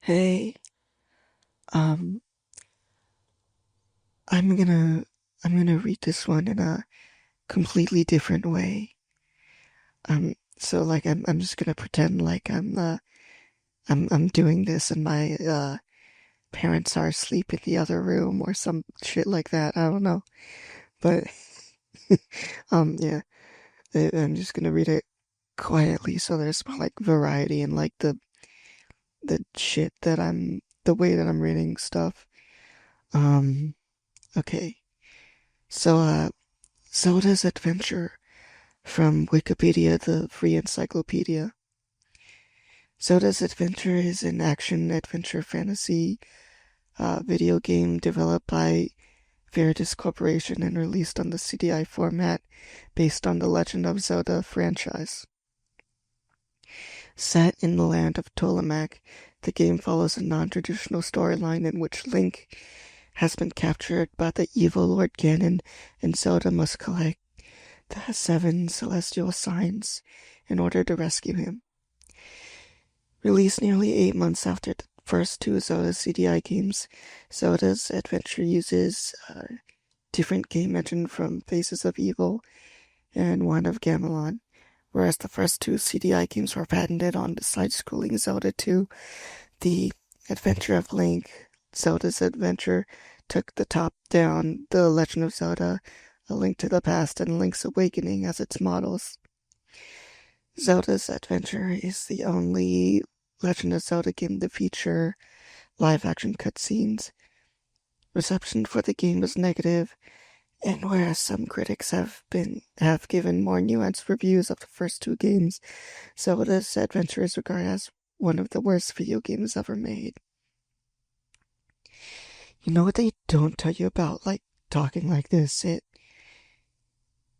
Hey, um, I'm gonna I'm gonna read this one in a completely different way. So like I'm just gonna pretend like I'm doing this and my parents are asleep in the other room or some shit like that. I don't know, but yeah, I'm just gonna read it quietly so there's more like variety and like the shit that the way that I'm reading stuff. Um, okay, so Zelda's Adventure from Wikipedia, the free encyclopedia. Zelda's Adventure is an action-adventure fantasy video game developed by Veritas Corporation and released on the CDI format based on the Legend of Zelda franchise. Set in the land of Tolamac, the game follows a non-traditional storyline in which Link has been captured by the evil Lord Ganon, and Zelda must collect the 7 celestial signs in order to rescue him. Released nearly 8 months after the first two Zelda CDI games, Zelda's Adventure uses a different game engine from Faces of Evil and Wand of Gamelon, whereas the first two CDI games were patented on the side-scrolling Zelda 2. The Adventure of Link, Zelda's Adventure, took the top-down The Legend of Zelda, A Link to the Past, and Link's Awakening as its models. Zelda's Adventure is the only Legend of Zelda game to feature live-action cutscenes. Reception for the game was negative, and whereas some critics have given more nuanced reviews of the first two games, Zelda's Adventure is regarded as one of the worst video games ever made. You know what they don't tell you about, like, talking like this?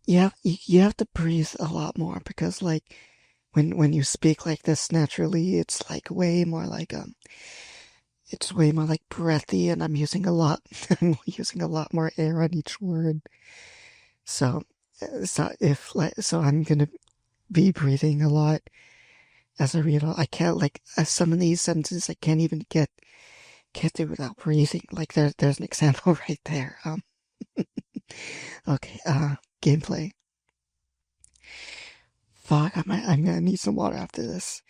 You have to breathe a lot more because, like, when you speak like this naturally, it's like it's way more like breathy, and I'm using a lot I'm using a lot more air on each word. So so I'm gonna be breathing a lot as I read. I can't like some of these sentences I can't even get through without breathing. Like there's an example right there. Okay. Gameplay. Fuck, I'm gonna need some water after this.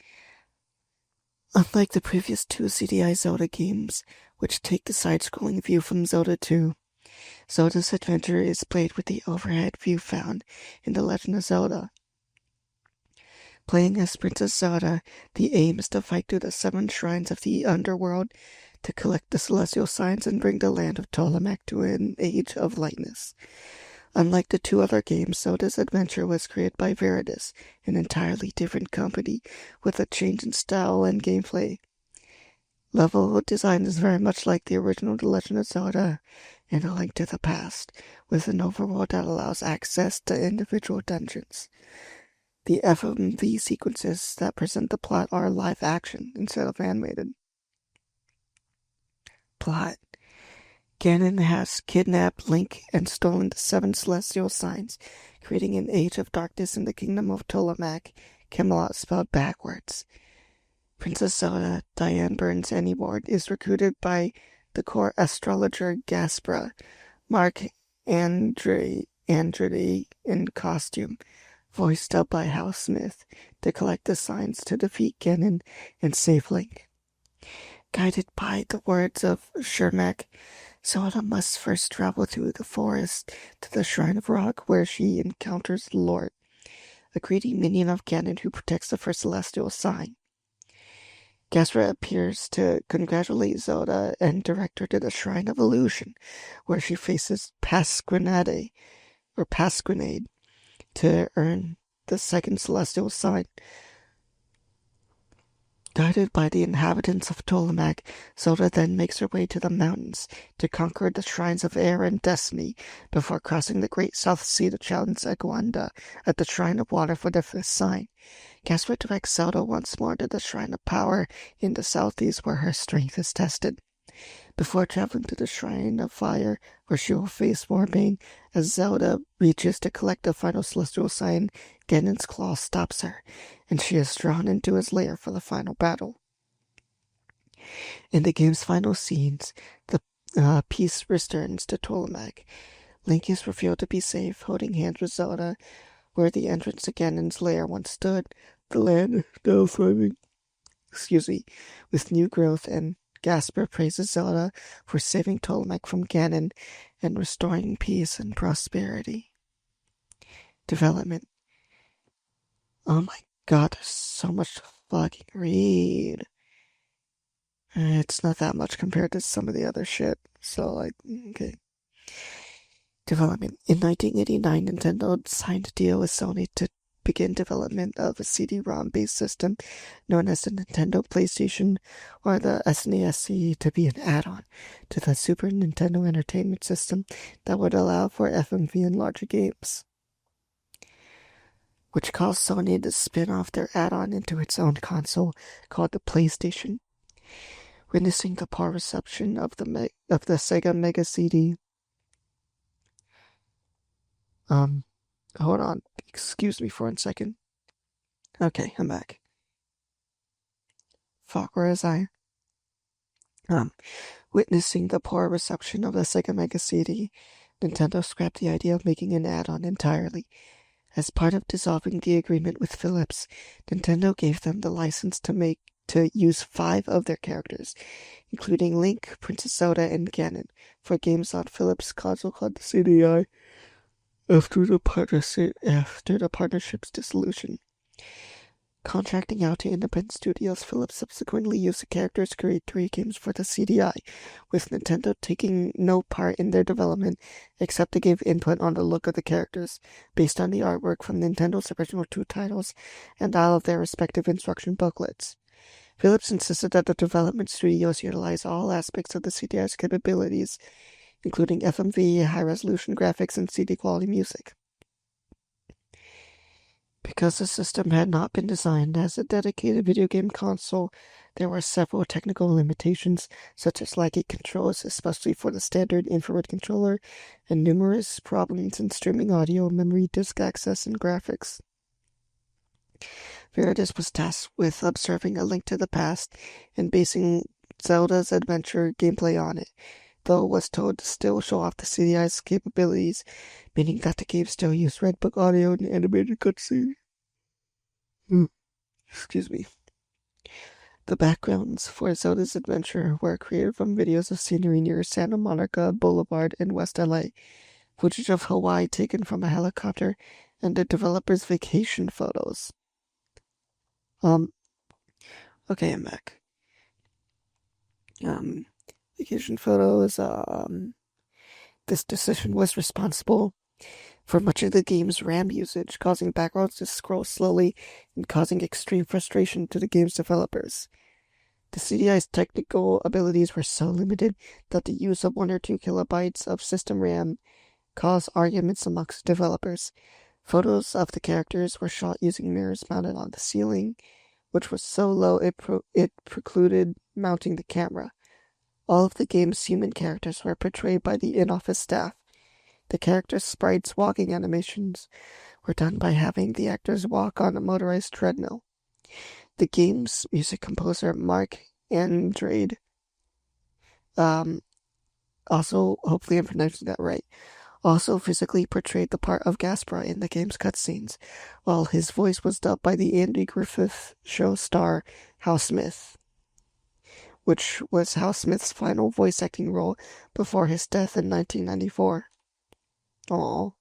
Unlike the previous two CDI Zelda games, which take the side-scrolling view from Zelda 2, Zelda's Adventure is played with the overhead view found in The Legend of Zelda. Playing as Princess Zelda, the aim is to fight through the 7 shrines of the underworld to collect the celestial signs and bring the land of Tolamac to an age of lightness. Unlike the two other games, Zelda's Adventure was created by Veritas, an entirely different company, with a change in style and gameplay. Level design is very much like the original The Legend of Zelda and A Link to the Past, with an overworld that allows access to individual dungeons. The FMV sequences that present the plot are live action instead of animated. Plot. Ganon has kidnapped Link and stolen the 7 celestial signs, creating an age of darkness in the kingdom of Tolamac, Camelot spelled backwards. Princess Zelda, Diane Burns Anyward, is recruited by the court astrologer Gaspra, Mark Andre in costume, voiced up by Hal Smith, to collect the signs to defeat Ganon and save Link. Guided by the words of Shermack, Zelda must first travel through the forest to the Shrine of Rock, where she encounters the Lord, a greedy minion of Ganon who protects the first celestial sign. Gaspra appears to congratulate Zelda and direct her to the Shrine of Illusion, where she faces Pasquinade to earn the second celestial sign. Guided by the inhabitants of Tolamac, Zelda then makes her way to the mountains to conquer the Shrines of Air and Destiny before crossing the Great South Sea to challenge Egwanda at the Shrine of Water for the 5th sign. Gaspra directs Zelda once more to the Shrine of Power in the southeast where her strength is tested, before traveling to the Shrine of Fire where she will face Morbane. As Zelda reaches to collect the final celestial sign, Ganon's claw stops her, and she is drawn into his lair for the final battle. In the game's final scenes, the piece returns to Tolamac. Link is revealed to be safe, holding hands with Zelda, where the entrance to Ganon's lair once stood. The land now thriving, with new growth, and Gasper praises Zelda for saving Tolamac from Ganon and restoring peace and prosperity. Development. Oh my god, there's so much to fucking read. It's not that much compared to some of the other shit, so okay. Development. In 1989, Nintendo signed a deal with Sony to begin development of a CD-ROM-based system known as the Nintendo PlayStation, or the SNES to be an add-on to the Super Nintendo Entertainment System that would allow for FMV and larger games, which caused Sony to spin off their add-on into its own console called the PlayStation. Witnessing the poor reception of the Sega Mega CD. Hold on. Excuse me for 1 second. Okay, I'm back. Fuck, where is I? Witnessing the poor reception of the Sega Mega CD, Nintendo scrapped the idea of making an add-on entirely. As part of dissolving the agreement with Philips, Nintendo gave them the license to use 5 of their characters, including Link, Princess Zelda, and Ganon, for games on Philips' console called the CDI. After the partnership's dissolution. Contracting out to independent studios, Philips subsequently used the characters to create 3 games for the CDI, with Nintendo taking no part in their development except to give input on the look of the characters, based on the artwork from Nintendo's original 2 titles and all of their respective instruction booklets. Philips insisted that the development studios utilize all aspects of the CDI's capabilities, including FMV, high-resolution graphics, and CD-quality music. Because the system had not been designed as a dedicated video game console, there were several technical limitations, such as lagging controls, especially for the standard infrared controller, and numerous problems in streaming audio, memory disk access, and graphics. Veritas was tasked with observing A Link to the Past and basing Zelda's adventure gameplay on it, though was told to still show off the CDI's capabilities, meaning that the game still used Red Book audio and animated cutscenes. Excuse me. The backgrounds for Zelda's adventure were created from videos of scenery near Santa Monica Boulevard in West LA, footage of Hawaii taken from a helicopter, and the developer's vacation photos. Okay, I'm back. Vacation photos, this decision was responsible for much of the game's RAM usage, causing backgrounds to scroll slowly and causing extreme frustration to the game's developers. The CDI's technical abilities were so limited that the use of 1 or 2 kilobytes of system RAM caused arguments amongst developers. Photos of the characters were shot using mirrors mounted on the ceiling, which was so low it precluded mounting the camera. All of the game's human characters were portrayed by the in-office staff. The characters' sprites' walking animations were done by having the actors walk on a motorized treadmill. The game's music composer, Mark Andrade, also, hopefully I'm pronouncing that right, also physically portrayed the part of Gaspra in the game's cutscenes, while his voice was dubbed by the Andy Griffith Show star Hal Smith, which was Hal Smith's final voice acting role before his death in 1994. Aww.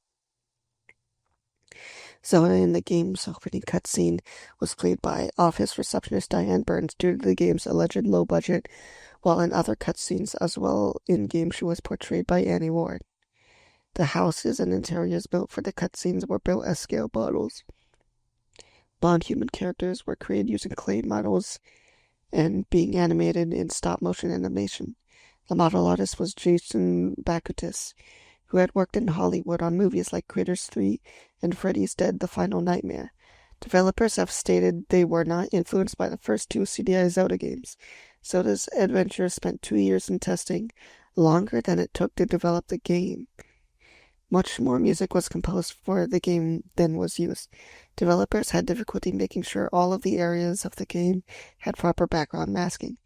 Zelda in the game's opening cutscene was played by office receptionist Diane Burns due to the game's alleged low budget, while in other cutscenes as well in-game she was portrayed by Annie Ward. The houses and interiors built for the cutscenes were built as scale models. Bond human characters were created using clay models and being animated in stop-motion animation. The model artist was Jason Bakutis, who had worked in Hollywood on movies like Critters 3 and Freddy's Dead: The Final Nightmare. Developers have stated they were not influenced by the first 2 CDI Zelda games. Zelda's adventure spent 2 years in testing, longer than it took to develop the game. Much more music was composed for the game than was used. Developers had difficulty making sure all of the areas of the game had proper background masking.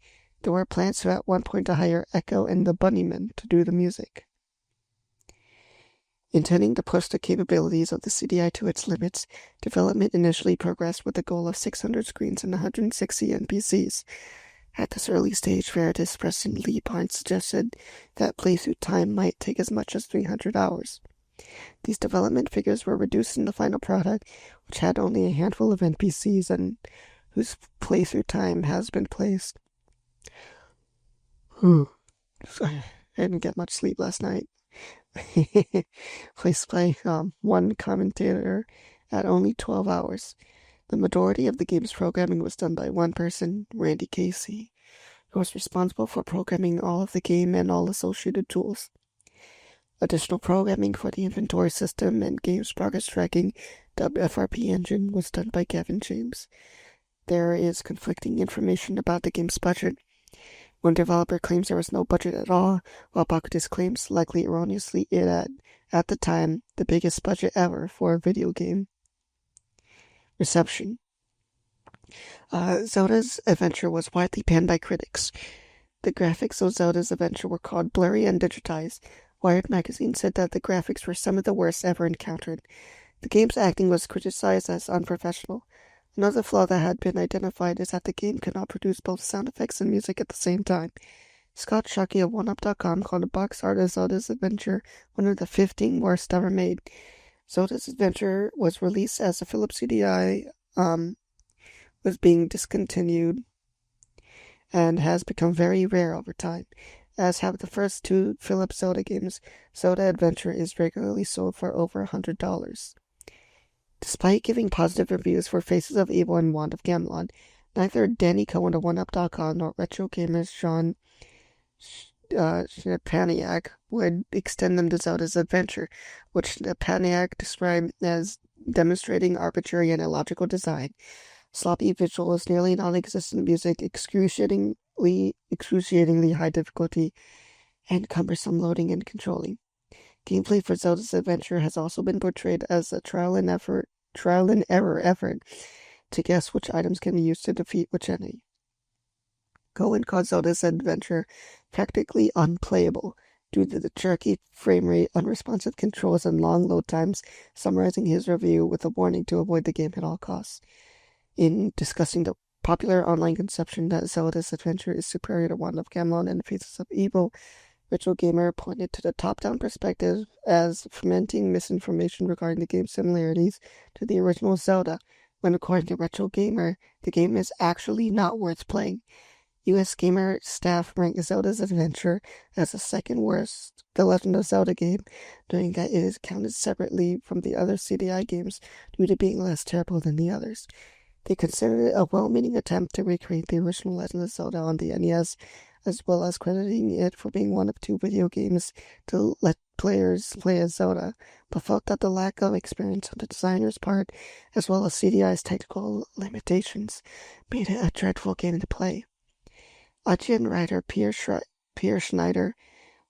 There were plans to at one point to hire Echo and the Bunnymen to do the music. Intending to push the capabilities of the CDI to its limits, development initially progressed with a goal of 600 screens and 160 NPCs. At this early stage, Veritas President Lee Barnes suggested that playthrough time might take as much as 300 hours. These development figures were reduced in the final product, which had only a handful of NPCs and whose playthrough time has been placed. I didn't get much sleep last night. Placed by one commentator at only 12 hours. The majority of the game's programming was done by one person, Randy Casey, who was responsible for programming all of the game and all associated tools. Additional programming for the inventory system and game's progress tracking, dubbed FRP engine, was done by Gavin James. There is conflicting information about the game's budget. One developer claims there was no budget at all, while Bakutis claims, likely erroneously, it had, at the time, the biggest budget ever for a video game. Reception. Zelda's Adventure was widely panned by critics. The graphics of Zelda's Adventure were called blurry and digitized. Wired magazine said that the graphics were some of the worst ever encountered. The game's acting was criticized as unprofessional. Another flaw that had been identified is that the game could not produce both sound effects and music at the same time. Scott Shockey of OneUp.com called the box art of Zelda's Adventure one of the 15 worst ever made. Zelda's Adventure was released as the Philips CDI was being discontinued and has become very rare over time. As have the first two Philips Zelda games, Zelda Adventure is regularly sold for over $100. Despite giving positive reviews for Faces of Evil and Wand of Gamelon, neither Danny Cohen of OneUp.com nor Retro Gamer's Sean Paniak would extend them to Zelda's Adventure, which Paniak described as demonstrating arbitrary and illogical design, sloppy visuals, nearly non-existent music, excruciatingly high difficulty, and cumbersome loading and controlling. Gameplay for Zelda's Adventure has also been portrayed as a trial and error effort to guess which items can be used to defeat which enemy. Cohen called Zelda's Adventure practically unplayable due to the jerky frame rate, unresponsive controls, and long load times, summarizing his review with a warning to avoid the game at all costs. In discussing the popular online conception that Zelda's Adventure is superior to Wand of Gamelon and Faces of Evil, Retro Gamer pointed to the top-down perspective as fomenting misinformation regarding the game's similarities to the original Zelda, when according to Retro Gamer, the game is actually not worth playing. US Gamer staff ranked Zelda's Adventure as the second worst The Legend of Zelda game, noting that it is counted separately from the other CDI games due to being less terrible than the others. They considered it a well-meaning attempt to recreate the original Legend of Zelda on the NES, as well as crediting it for being one of two video games to let players play as Zelda, but felt that the lack of experience on the designer's part, as well as CDI's technical limitations, made it a dreadful game to play. IGN writer Pierre Schneider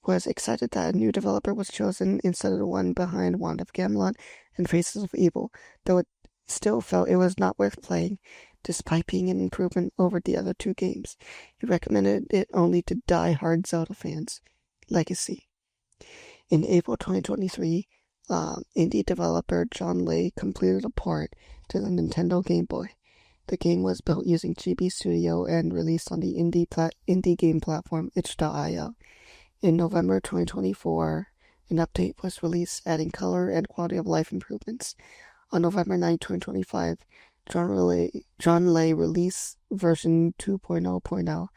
was excited that a new developer was chosen instead of the one behind Wand of Gamelon and Faces of Evil, though it still felt it was not worth playing, despite being an improvement over the other two games. He recommended it only to die-hard Zelda fans. Legacy. In April 2023, indie developer John Lay completed a port to the Nintendo Game Boy. The game was built using GB Studio and released on the indie game platform itch.io. In November 2024, an update was released adding color and quality of life improvements. On November 9, 2025, John Lay released version 2.0.0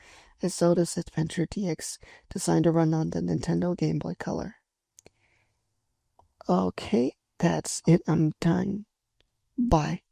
as Zelda's Adventure DX, designed to run on the Nintendo Game Boy Color. Okay, that's it. I'm done. Bye.